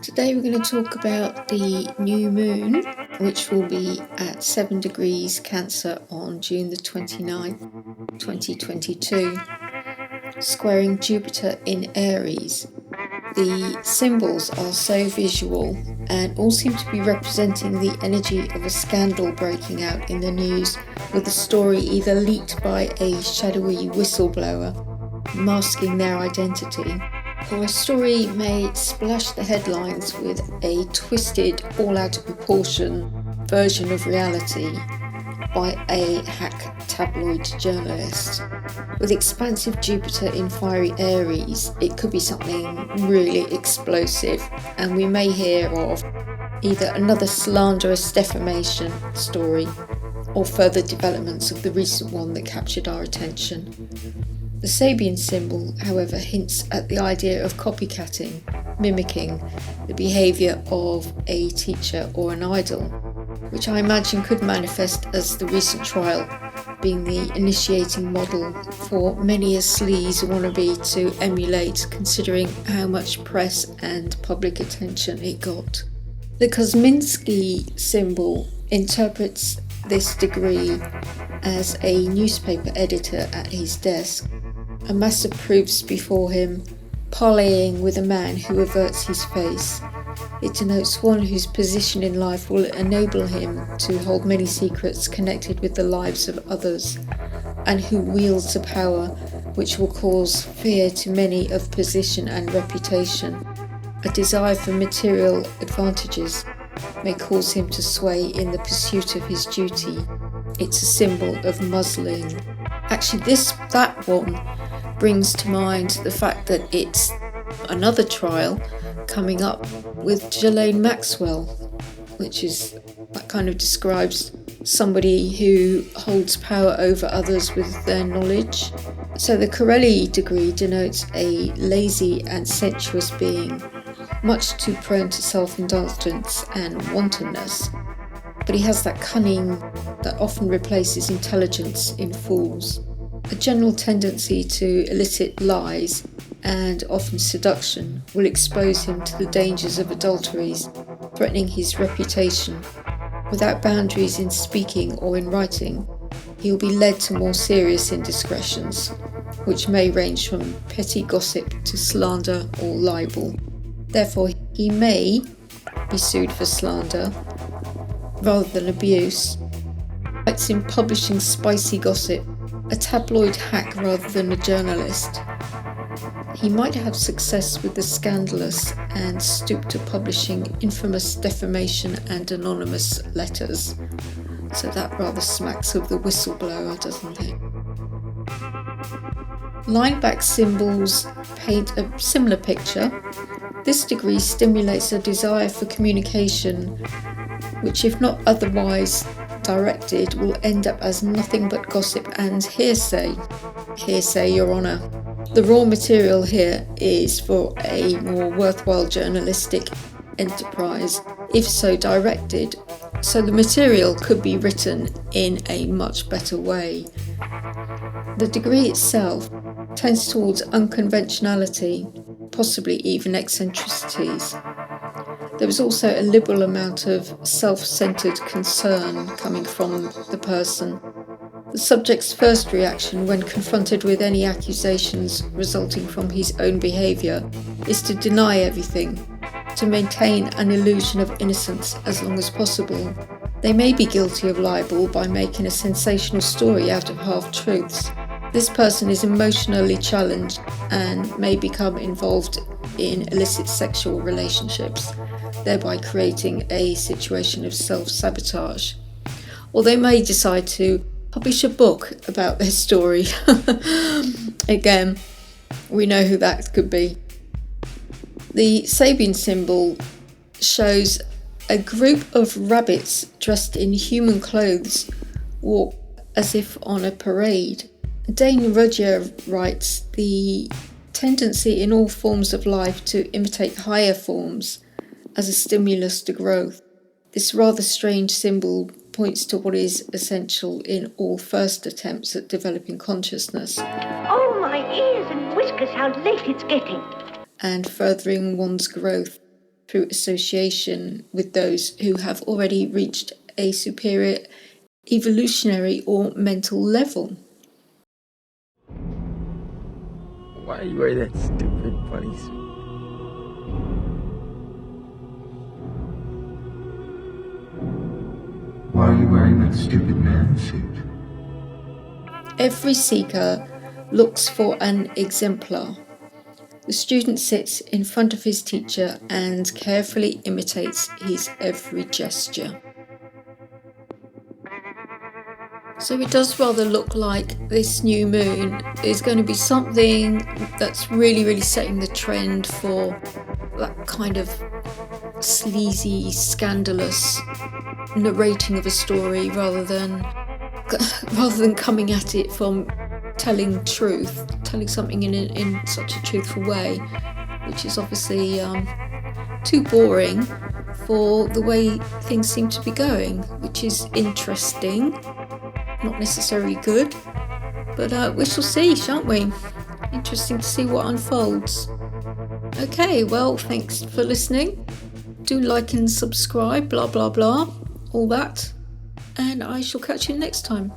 Today we're going to talk about the new moon, which will be at 7 degrees Cancer on June the 29th, 2022, squaring Jupiter in Aries. The symbols are so visual and all seem to be representing the energy of a scandal breaking out in the news, with the story either leaked by a shadowy whistleblower masking their identity, or a story may splash the headlines with a twisted, all out of proportion version of reality by a hack tabloid journalist. With expansive Jupiter in fiery Aries, it could be something really explosive, and we may hear of either another slanderous defamation story or further developments of the recent one that captured our attention. The Sabian symbol, however, hints at the idea of copycatting, mimicking the behaviour of a teacher or an idol, which I imagine could manifest as the recent trial being the initiating model for many a sleaze wannabe to emulate, considering how much press and public attention it got. The Kosminski symbol interprets this degree as a newspaper editor at his desk, a mass of proofs before him, parleying with a man who averts his face. It denotes one whose position in life will enable him to hold many secrets connected with the lives of others, and who wields a power which will cause fear to many of position and reputation. A desire for material advantages may cause him to sway in the pursuit of his duty. It's a symbol of muzzling. Actually, that one brings to mind the fact that it's another trial coming up with Ghislaine Maxwell, that kind of describes somebody who holds power over others with their knowledge. So the Corelli degree denotes a lazy and sensuous being, much too prone to self-indulgence and wantonness. But he has that cunning that often replaces intelligence in fools. A general tendency to elicit lies and often seduction will expose him to the dangers of adulteries, threatening his reputation. Without boundaries in speaking or in writing, he will be led to more serious indiscretions, which may range from petty gossip to slander or libel. Therefore, he may be sued for slander rather than abuse. It's in publishing spicy gossip, a tabloid hack rather than a journalist. He might have success with the scandalous and stoop to publishing infamous defamation and anonymous letters. So that rather smacks of the whistleblower, doesn't it? Line-back symbols paint a similar picture. This degree stimulates a desire for communication, which, if not otherwise directed, will end up as nothing but gossip and hearsay. Hearsay, Your Honour. The raw material here is for a more worthwhile journalistic enterprise, if so directed, so the material could be written in a much better way. The degree itself tends towards unconventionality, possibly even eccentricities. There is also a liberal amount of self-centered concern coming from the person. The subject's first reaction when confronted with any accusations resulting from his own behaviour is to deny everything, to maintain an illusion of innocence as long as possible. They may be guilty of libel by making a sensational story out of half-truths. This person is emotionally challenged and may become involved in illicit sexual relationships, thereby creating a situation of self-sabotage. Or they may decide to publish a book about their story. Again, we know who that could be. The Sabian symbol shows a group of rabbits dressed in human clothes walk as if on a parade. Dane Rudger writes, the tendency in all forms of life to imitate higher forms as a stimulus to growth. This rather strange symbol points to what is essential in all first attempts at developing consciousness. Oh, my ears and whiskers, how late it's getting. and furthering one's growth through association with those who have already reached a superior evolutionary or mental level. Why you wear that stupid funny suit? Why are you wearing that stupid man suit? Every seeker looks for an exemplar. The student sits in front of his teacher and carefully imitates his every gesture. So it does rather look like this new moon is going to be something that's really setting the trend for that kind of sleazy, scandalous narrating of a story rather than coming at it from telling something in such a truthful way, which is obviously too boring for the way things seem to be going, which is interesting, not necessarily good, but we shall see, shan't we? Interesting to see what unfolds. Okay, well, thanks for listening. Do like and subscribe, blah blah blah, all that, and I shall catch you next time.